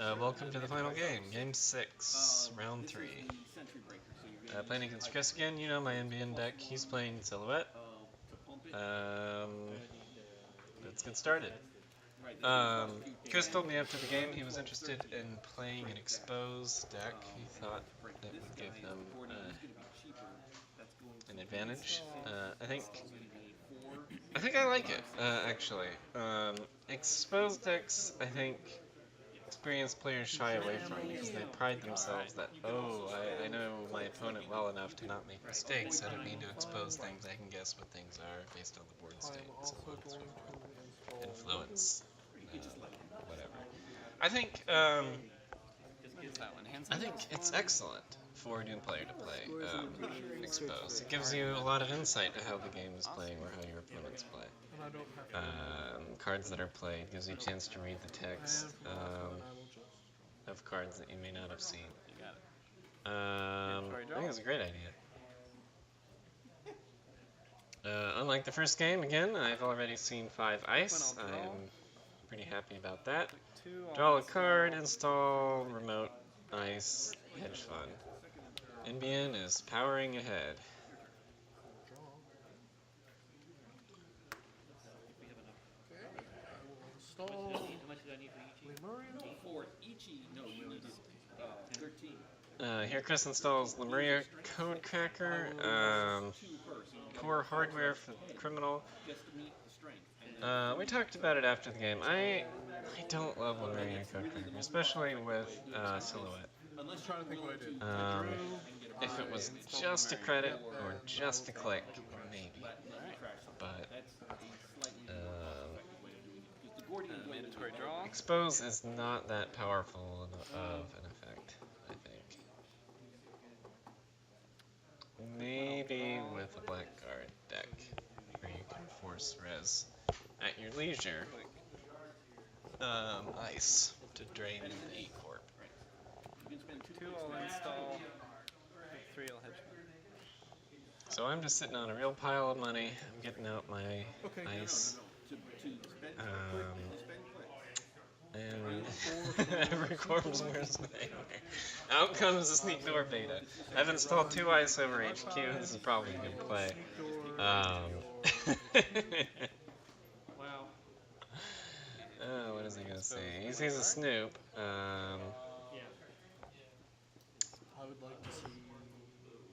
Welcome to the final game, Game 6, Round 3. Playing against Chris again, you know my NBN deck, he's playing Silhouette. Let's get started. Chris told me after the game he was interested in playing an exposed deck. He thought that would give him an advantage. I think I like it, actually. Exposed decks, I think experienced players shy away from because they pride themselves that, oh, I know my opponent well enough to not make mistakes. I don't need to expose things. I can guess what things are based on the board state, so on and so forth. Influence, whatever. I think it's excellent for a new player to play exposed. It gives you a lot of insight to how the game is playing or how your opponents play. Cards that are played gives you a chance to read the text of cards that you may not have seen. I think it's a great idea. Unlike the first game, again, I've already seen 5 ice. I'm pretty happy about that. Draw a card, install remote ice, hedge fund. NBN is powering ahead. Here Chris installs Lemuria Code Cracker, core hardware for the criminal. We talked about it after the game. I don't love Lemuria Code Cracker, especially with Silhouette. If it was just a credit or just a click, maybe. But Expose is not that powerful of an effect, I think. Maybe with a Blackguard deck, where you can force res at your leisure. Ice to drain the E-Corp. 2 I'll install, 3 I'll hedge. So I'm just sitting on a real pile of money. I'm getting out my ice. And every corpse wears the nightmare. Out comes the Sneak Door beta. I've installed 2 ice over HQ. This is probably a good play. Wow. What is he gonna say? He sees a Snoop. I would like to see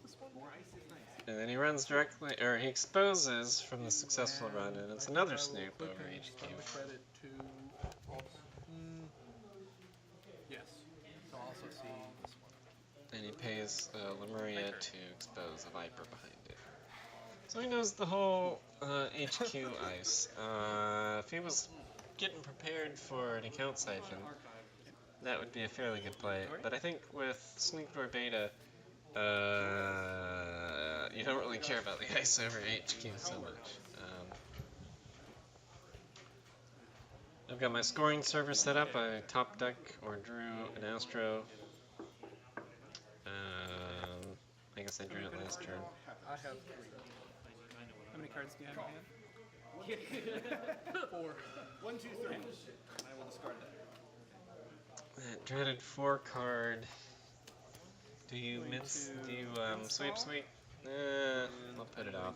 this one. And then he runs directly, or he exposes from the successful run, and it's another Snoop over HQ. Credit to yes, to also see this one. And he pays Lemuria to expose a Viper behind it. So he knows the whole HQ ice. If he was getting prepared for an account siphon, that would be a fairly good play. But I think with Sneak Door Beta, you don't really care about the ice over HQ so much. I've got my scoring server set up. I top deck or drew an Astro. I guess I drew it last turn. I have 3. How many cards do you have in hand? 4. 1, 2, 3. I will discard that. That dreaded 4 card. Do you mince? Do you sweep? I'll put it off.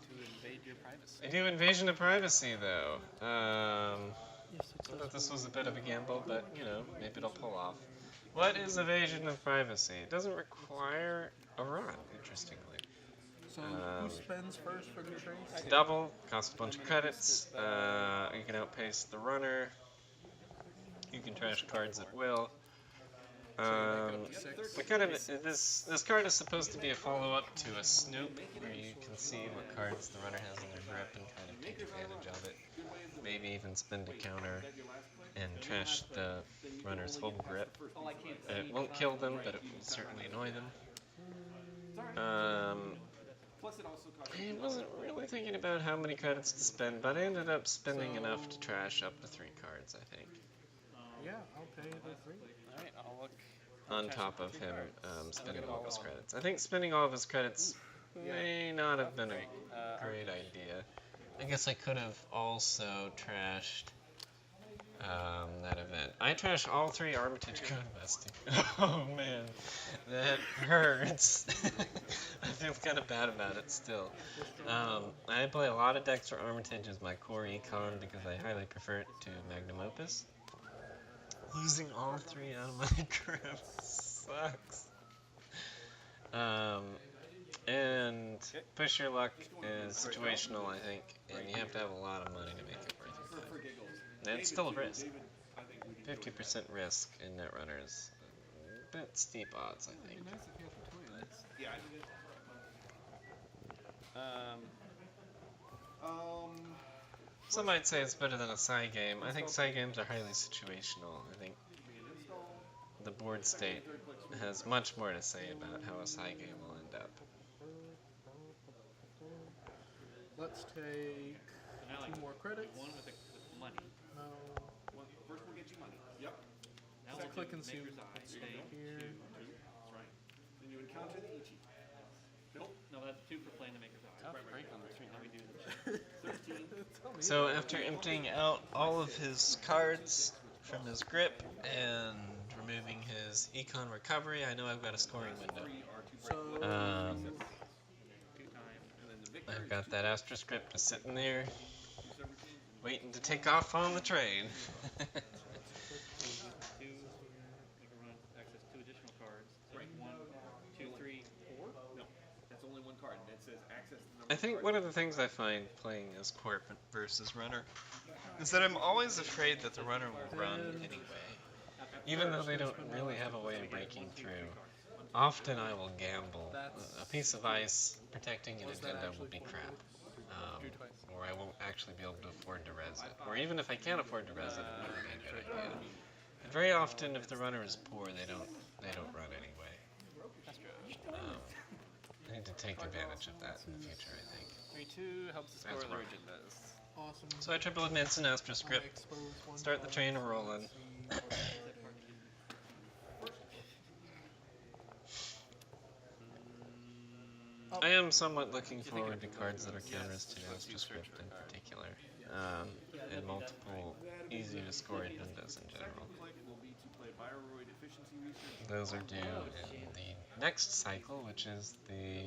I do Invasion of Privacy though. I thought this was a bit of a gamble, but you know, maybe it'll pull off. What is Evasion of Privacy? It doesn't require a run, interestingly. So who spends first for the trace? It's double, costs a bunch of credits. You can outpace the runner. You can trash cards at will. This card is supposed to be a follow-up to a Snoop, where you can see what cards the runner has in their grip and kind of take advantage of it. Maybe even spend a counter and trash the runner's whole grip. It won't kill them, but it will certainly annoy them. I wasn't really thinking about how many credits to spend, but I ended up spending enough to trash up to 3 cards, I think. Yeah, I'll pay the 3. Alright, I'll look. On top of him spending all of his credits. I think spending all of his credits may not have been a great idea. I guess I could have also trashed that event. I trash all 3 Armitage co-investing. Oh man, that hurts. I feel kind of bad about it still. I play a lot of decks for Armitage as my core econ because I highly prefer it to Magnum Opus. Losing all 3 out of my grip sucks. And push your luck is situational, I think, and you have to have a lot of money to make it worth your time. And it's still a risk. 50% risk in Netrunner is a bit steep odds, I think. Some might say it's better than a Psy game. I think Psy games are highly situational. I think the board state has much more to say about how a Psy game will end up. Let's take 2 more credits. One with money. No. First we'll get you money. Yep. Now Let's we'll click and see Maker's Eye. what's Stay here. 2. That's right. Then you encounter the Ichi. Nope. No, that's 2 for playing the Maker's Eye. Right. Now we do the 13. So after emptying out all of his cards from his grip and removing his econ recovery, I know I've got a scoring window. So, I've got that Astra script just sitting there, waiting to take off on the train. 2, make a run, access 2 additional cards. Right. 1, 2, 3, 4. No, that's only 1 card. That says access to number I think one of the things I find playing as Corp versus Runner is that I'm always afraid that the Runner will run anyway. Even though they don't really have a way of breaking through. Often I will gamble. A piece of ice protecting an agenda will be crap. Or I won't actually be able to afford to res it. Or even if I can't afford to res it, it wouldn't be a good idea. And very often if the runner is poor, they don't run anyway. I need to take advantage of that in the future, I think. 3-2 helps to score That's the right. agendas. awesome. So I triple advance an Astra script, start the train rolling. I am somewhat looking forward to cards that are counters to Astra script in particular, and multiple easy to score agendas in general. Those are due in the next cycle, which is the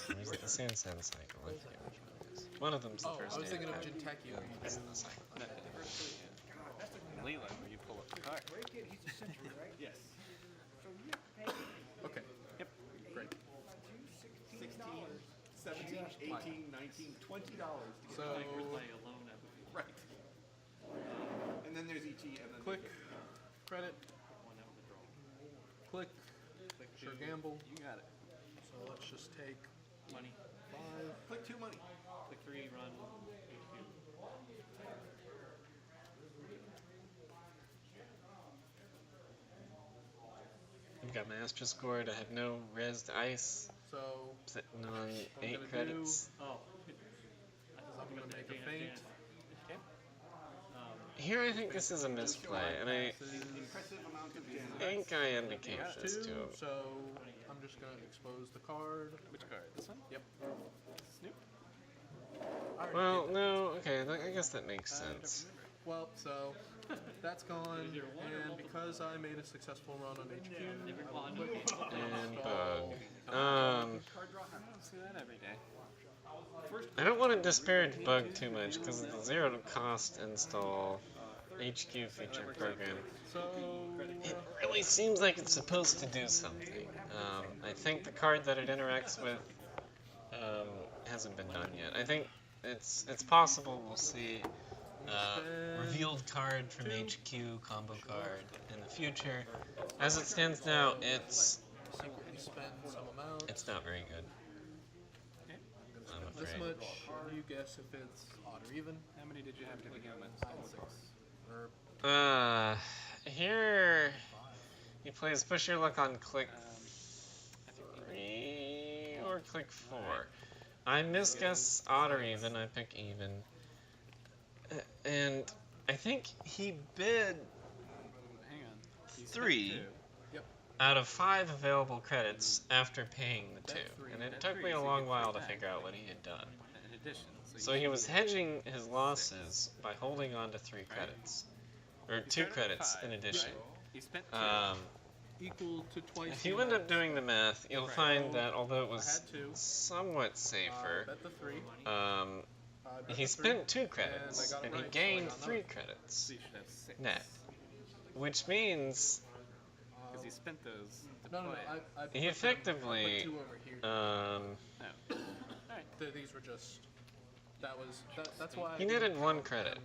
or is it the Sand cycle? I forget which one it is. One of them's the first I was day thinking of of Jinteki where you That's do the cycle. Leland, where you pull up the card. Yes. Okay. Yep. Great. 16, 17, 18, 19, $20 to get So, Play alone at right. And then there's Ichi and then click, credit, one out of the draw. click, sure gamble. You got it. So let's just take Money. 5. click 2 money. Click 3, run. HQ. I've got my Astra scored. I have no resed ice. So, Sitting on I'm 8 gonna credits. Oh. I'm going to make a feint. Okay. Here I think this is a misplay, and I Impressive amount of damage. think I indicate this 2, to him. so I'm just going to expose the card. Which card? This one? Yep. Snoop. I already Well, did that. no, okay, I guess that makes sense. Well, so that's gone, and because I made a successful run on HQ, I will click And install. bug. I don't see that every day. I don't want to disparage bug too much because it's a 0 cost install HQ feature program. So, It really seems like it's supposed to do something. I think the card that it interacts with hasn't been done yet. I think it's possible we'll see revealed card from HQ combo card in the future. As it stands now, it's secretly spend some amount. it's not very good. I'm This afraid. much, you guess if it's odd or even. How many did you have to begin with? 6. Or Here he plays push your luck on click 3 or click 4. I misguess odd or even. I pick even, and I think he bid Hang on. He's 3 2. out of 5 available credits after paying the 2, That's 3. and it That's took 3, me a so you long get while to 3 back. figure out what he had done. In additions. So he was hedging his losses by holding on to 3 credits. Or 2 credits in addition. You spent 2. Equal to twice. If you end up doing the math, you'll find that although it was had 2. somewhat safer, Bet the 3. he spent 2 credits, and I got it and he right, gained so I got 3 another. credits So you should have 6. net. Which means Because you spent those to No, play. I he effectively, put 2 over here. These were just. That's why. he netted 1 credit.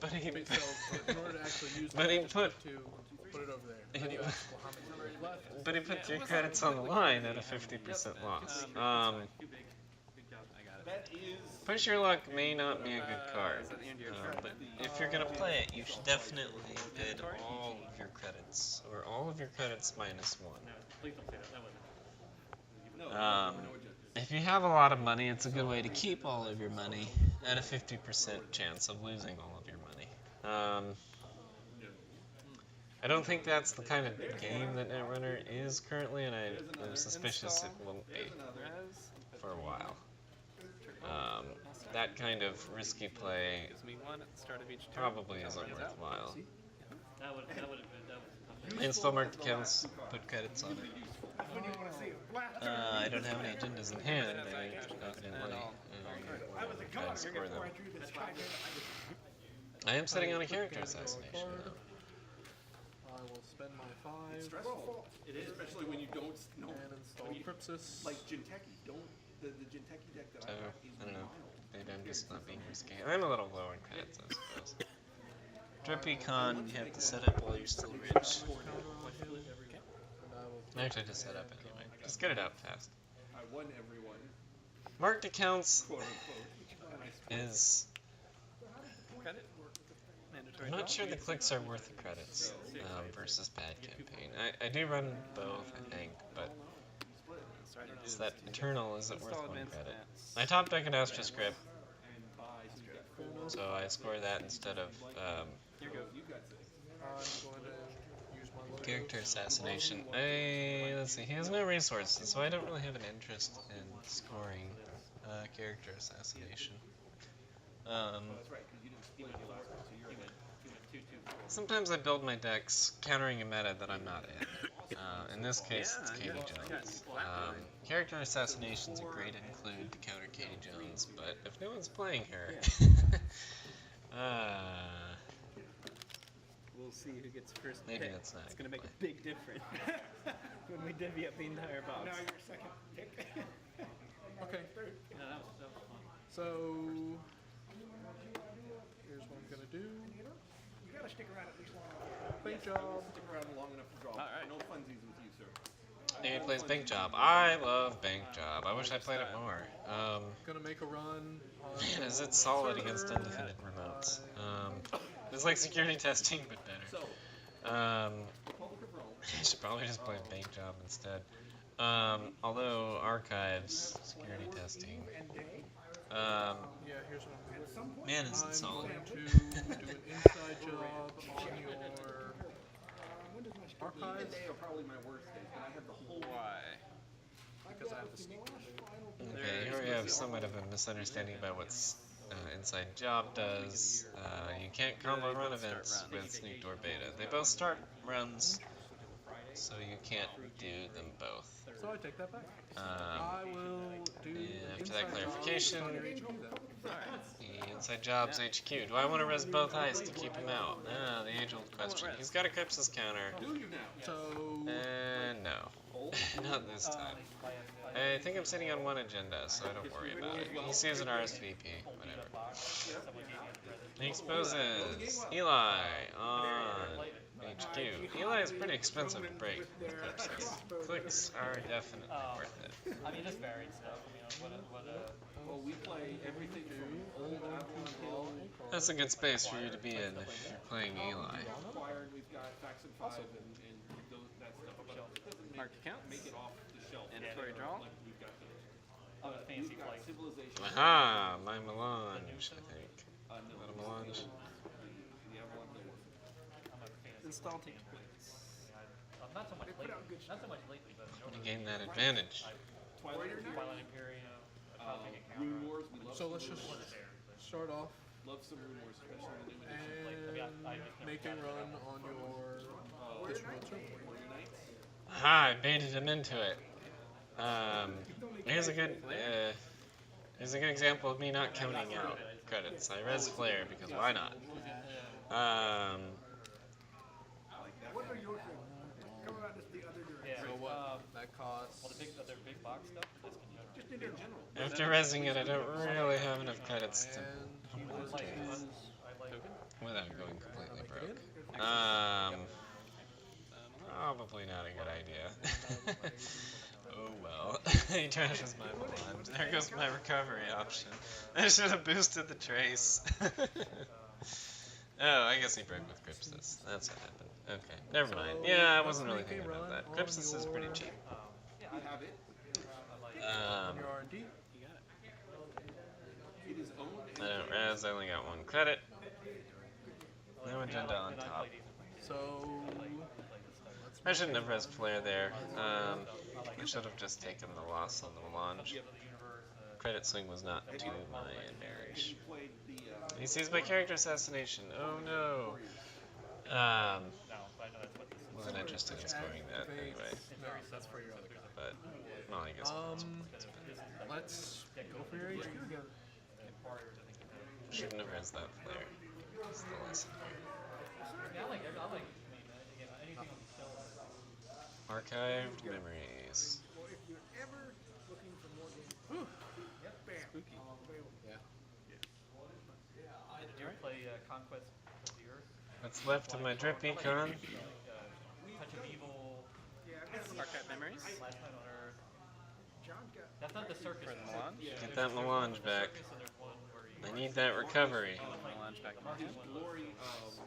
But he So in order to actually use But he that, just put- to put it over there. he- Then you ask, well, how many numbers left? But he put 3 credits on the line at a 50% loss. Too big. Big job. I got it. That is. Push Your Luck may not be a good card, Is that the end of your but if you're gonna play it, you should definitely bid all of your credits, or all of your credits minus 1. No, please don't say that. That wasn't. If you have a lot of money, it's a good way to keep all of your money at a 50% chance of losing all of your money. I don't think that's the kind of game that Netrunner is currently, and I'm suspicious it won't be for a while. That kind of risky play Gives me 1 at the start of each turn. probably isn't worthwhile. That would have been. Install marked accounts, put credits on it. I don't have any agendas in hand, evidently. Try to score them. I am sitting on a character assassination now. I will spend my 5 Stressful. It is. Especially when you don't know. and install Crypsis. Like Jinteki. Don't. The Jinteki deck that So, I got is I don't know. wild. Maybe I'm just not being risky. I'm a little low on credits, I suppose. Drip Econ, you have to set up while you're still rich. And I will Actually, just set up anyway. Just get it out fast. I won everyone. Marked accounts Quote unquote. is... Credit? Mandatory. I'm not sure the clicks are worth the credits versus bad campaign. I do run both, I think, but it's that Eternal isn't worth 1 credit. I top deck an Astra script, so I score that instead of I'm going to use my logo. character assassination. Let's see, he has no resources, so I don't really have an interest in scoring character assassination. Sometimes I build my decks countering a meta that I'm not in. In this case, it's Katie Jones. Character assassination's a great include to counter Katie Jones, but if no one's playing her, We'll see who gets first maybe pick. that's not. It's a gonna good make a play. big difference when we divvy up the entire box. Now your second pick. Okay, Yeah, that was fun. so here's what I'm going to do. You gotta stick around at least long enough. Bank job. Stick around long enough to draw. Alright. No funsies with you, sir. He plays Bank Job. I love Bank Job. I wish I played it more. Going to make a run. Man, is it solid against undefended remotes? It's like security testing, but better. So, Republic of Rome. I should probably just play Bank Job instead. Although Archives, security testing. Yeah, here's what I'm going to do. Man, is it I'm solid. going to do an inside job on your archives They are probably my worst days, but I have the whole Why? because I have the sneak. Okay, here we have somewhat of a misunderstanding about what Inside Job does. You can't combo run events with Sneak Door Beta. They both start runs, so you can't do them both. So I take that back. I will do After that inside clarification, jobs on your HQ then. the Inside Job's HQ. Do I want to res both eyes to keep him out? The age-old question. He's got a Crypsis counter. Do you now? So No. Not this time. I think I'm sitting on 1 agenda, so I don't worry about it. He sees an RSVP, whatever. He exposes Eli on HQ. Eli is pretty expensive to break with Crypsis. Clicks are definitely worth it. I mean, just varied stuff. Well, we play everything from old Avalon Hill. That's a good space for you to be in if you're playing Eli. Acquired, we've got Faction 5 and those, that stuff. But it doesn't Marked accounts. make it off the shelf. Mandatory draw. Like we've got those. Oh, fancy We've got flight. Civilization. Aha! My melange, I think. No, Is that a melange? the Avalon Hill Warfare. Install templates. Not so much lately, but You gain that advantage. Twilight Imperium, Rune Wars, we love So some let's Rune just Wars. start off Love some Rune Wars, especially in the new edition. and make a run on your distributed server. Warrior Knights. Ha! I baited him into it. Here's a good example of me not counting out credits. I res flare because why not? What are your things? Come about this the other direction. So what? That costs. Well, the big box stuff. This can generate. Just in general. After resing it, I don't really have enough credits to And he was Like, his without going completely broke. Probably not a good idea. Oh well. He trashes my melange. There goes my recovery option. I should have boosted the trace. Oh, I guess he broke with Crypsis. That's what happened. Okay, never mind. Yeah, I wasn't really thinking about that. Crypsis is pretty cheap. We have it. on your R&D. It is owned I don't res, I only got one credit. No agenda on top. So I shouldn't have res flare there. I should have just taken the loss on the melange. Credit swing was not to my advantage. played the He sees my character assassination. Oh no. Wasn't interested in scoring that anyway. no, that's for your other guy. But well, I guess Let's go for your HQ again. shouldn't have res that flare. That's the lesson. Archived memories. Well, if you're ever looking for more games, bam, available. Did you ever play Conquest of the Earth? What's left of my drip econ? Touch of Evil, Archive memories. Last Night on Earth. John's got That's not the circus. For the melange. Get that melange back. Circus, and there's one where you. I need that recovery. Melange back in my hand. glory of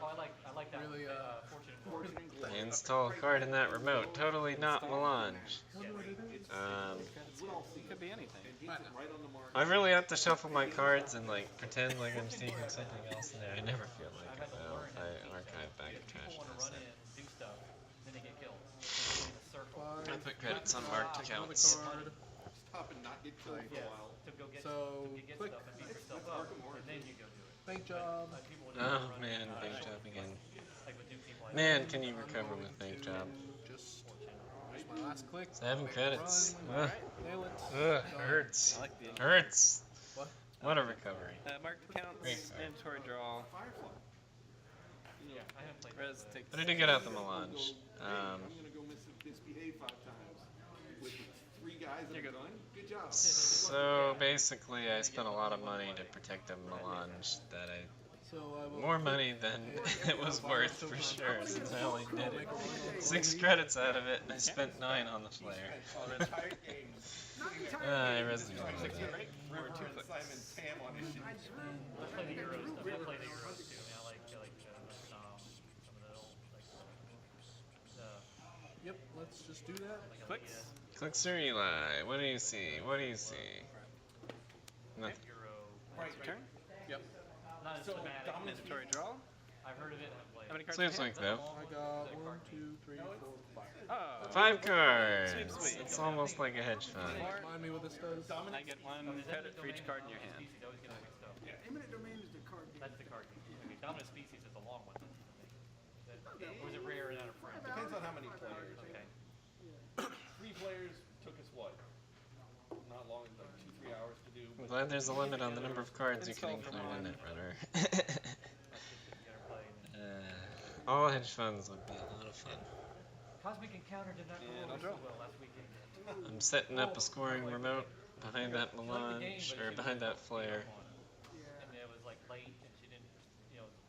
Oh, I like that. Really, Fortune and Fortune and I Glory. install a card in that remote. Totally not melange. It could be anything. Right on the mark. I really have to shuffle my cards and like pretend like I'm seeing something else in there. I never feel like it though. If I archive back to trash People want to run asset. in, do stuff, then they get killed. They go in a circle. I put credits on marked Another accounts. card. Stop and not get killed for a while. To go get, So, to get quick. stuff and beat yourself up, and then you go do it. Bank job. People would Oh run man, in, bank job again. like with new people. Man, can you recover with bank job? Just my last click. 7 credits. Run. Ugh, Nail it. ugh, hurts. I like the Hurts. What? What a recovery. marked accounts, Great. inventory draw. Firefly. Yeah, I have played. Res takes. But I did get out the melange. I'm gonna go misbehave 5 times with 3 guys and a gun. Good job. So basically, I spent a lot of money to protect a melange that I So I will more money than it was worth for sure, since I only did it 6 credits out of it, and I spent 9 on the flare. I res the Right? We were 2 Simon Pam on his shit. I play the Euro stuff. I play the Euros too. I mean, I like some of the old Yep, let's just do that. Clicks. Clicks or Eli? What do you see? What do you see? Nothing. Euro. Turn. Yep. Not as thematic. Inventory draw. I've heard of it and I've played How many it. cards? Seems in like hand? though. I got 1, 2, 3, 4, 5. Oh. 5 cards! Sweet. It's almost like a hedge fund. Remind me what this does. I get 1 credit for each card in your hand. Species always get mixed up. Eminent domain is the card game. That's the card game. Okay, dominant species is the long one. Or is it rare and out of friends? Depends on how many players. Okay. 3 players took us what? Not long, like 2-3 hours to do. I'm glad there's a limit on the number of cards you can include in Netrunner. All hedge funds would be a lot of fun. Cosmic Encounter did not And go I'll so draw. well last weekend. I'm setting up a scoring remote behind that melange, or behind that flare. And it was like late and she didn't,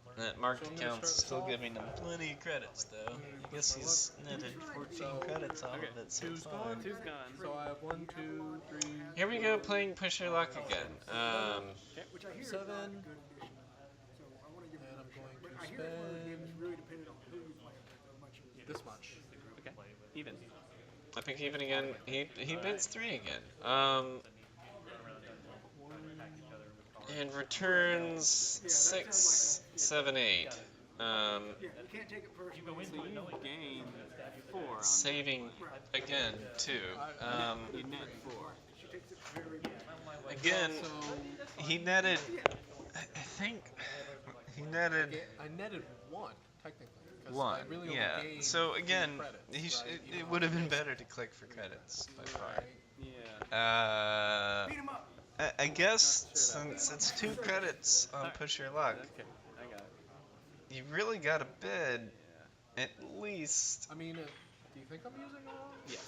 learn. That marked So I'm gonna account's start still off. giving him plenty of credits though. I guess he's netted 14 credits off of it so Two's far. gone. 2's gone. So I have 1, 2, 3, Here we go, playing Pusher Luck again. Which I hear 7. is not a good addition. So I want to give it And a I'm shot. going But to I hear one of the games spend is really dependent on who you play. How much of it. this much. Okay. Even. I pick even again. He bids 3 again. And returns 6, 7, 8. Yeah, you can't take it personally. So you gain 4 on Saving again too. You net 4. She takes it Again, So he netted. I think he netted I netted one technically. 'Cause one. I really only Yeah. gained So 3 again, credits, right? Even it though would I have been made better to click for credits by far. right? Yeah. Beat him up. I guess Not sure about since that. it's 2 credits on Alright. Push Your Luck, Okay, I got it. you really got to bid Yeah. at least I mean, do you think I'm using it wrong? Yes.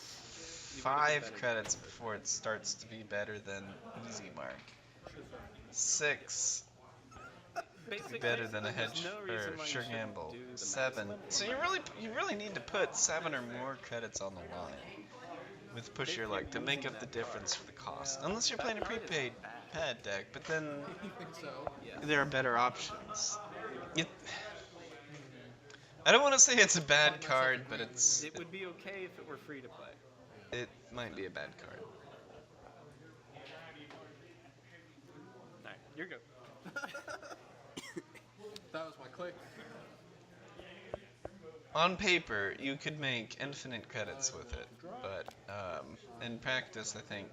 You would have been 5 better credits than before it starts to be better than easy mark. Should have. 6 Basically, better than a there's hedge no reason or why you sure shouldn't gamble. do the 7. maximum So or you really need to put 7 or more credits on the line with Push If Your you're Luck to make using up the that difference card. for the cost. Yeah. Unless you're That playing a card is prepaid bad. pad deck, but then You think so? Yes. there are better options. It, I don't want to say it's a bad Find myself card, but agreeing with It would be okay if it were free to play. it might be a bad card. Alright, you're good. That was my click. On paper, you could make infinite credits with it, but in practice, I think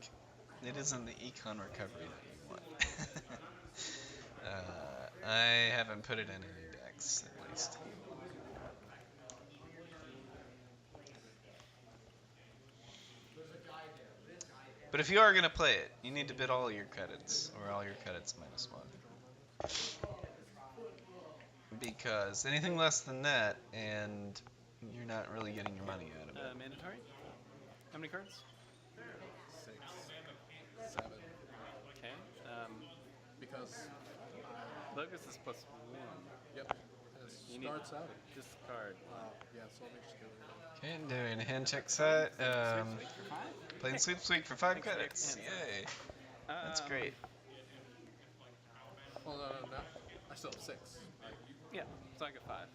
it isn't the econ recovery that you want. I haven't put it in any decks, at least. But if you are going to play it, you need to bid all your credits, or all your credits minus 1. Because anything less than that, and you're not really getting your money out of it. Mandatory? How many cards? 6, 7. Okay. Because, Locus is +1. yep. It You need- starts out. Discard. Yeah, so let me just do it. Okay, doing a hand check set. Sweep for 5? Playing Sweep Sweep for 5 Thanks for your credits. hand. Yay. That's great. Well, no. I still have 6. Yeah, so I get 5.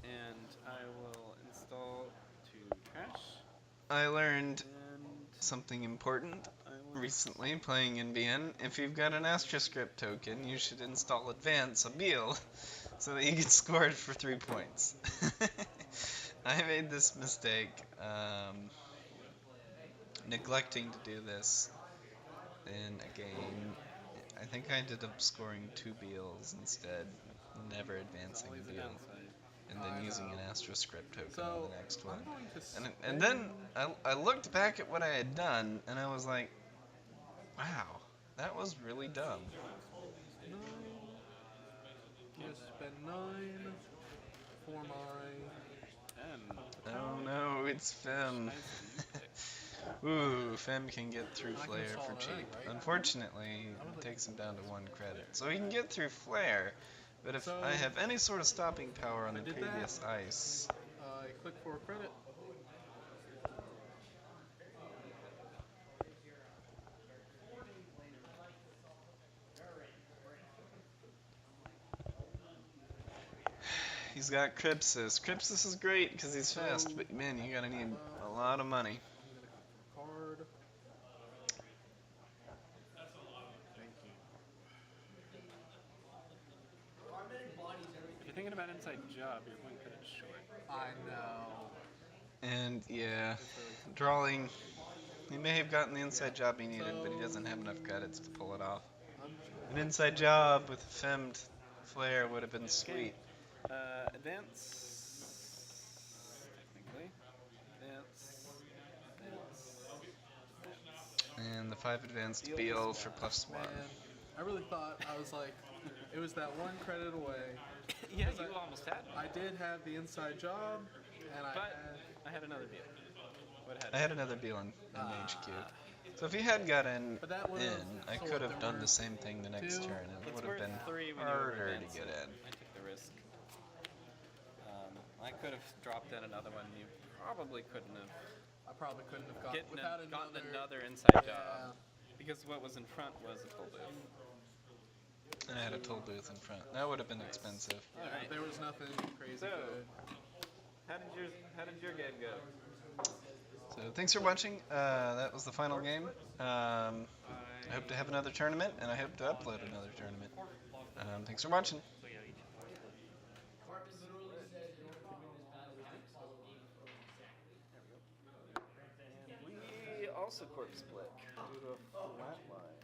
And I will install to trash. I learned And something important I will recently playing in BN. If you've got an AstroScript token, you should install Advance, a Beal, so that you get scored for 3 points. I made this mistake, neglecting to do this in a game. I think I ended up scoring 2 Beals instead, never advancing always a a Beal, downside. and then using an AstroScript token on So, the next one. I'm going to And then I looked back at what I had done, and I was like, wow, that was really dumb. 9. Just spend 9 for my. Oh no, it's Fem. Nice you pick. Ooh, Fem can get through I can Flare install for it cheap. anyway, right? Unfortunately, it takes him down to 1 credit. So he can get through Flare, but if So, I have any sort of stopping power on the I did previous ice, I click for a credit. he's got Crypsis. Crypsis is great because he's fast, but man, you're gonna need a lot of money. I'm going to click for card. Thank you. If you're thinking about inside job, you're going to cut it short. I know. And yeah, It's really drawing. He may have gotten the inside job he needed, but he doesn't have enough credits to pull it off. I'm just An inside job with a femmed Flare would have been sweet. Advance. Technically. Advance. And the 5 advanced Beal for +1. Man, I really thought, I was like, it was that 1 credit away. Yeah, Because you almost had it. I did have the inside job, and But I had another deal. What had I had another Beal in HQ. So if he had gotten But that would've- in, I so could what, have there done were the same thing the next 2? turn. It It's would have worth been 3 when harder you to get in. I took the risk. I could have dropped in another one. You probably couldn't have I probably couldn't have gotten without gotten another. another inside Yeah. job. Because what was in front was a toll booth. And I had a toll booth in front. That would have been expensive. Alright. There was nothing crazy So, good. How did your game go? So thanks for watching. That was the final game. I hope to have another tournament, and I hope to upload another tournament. Thanks for watching. We also corpse split. Do a flat line.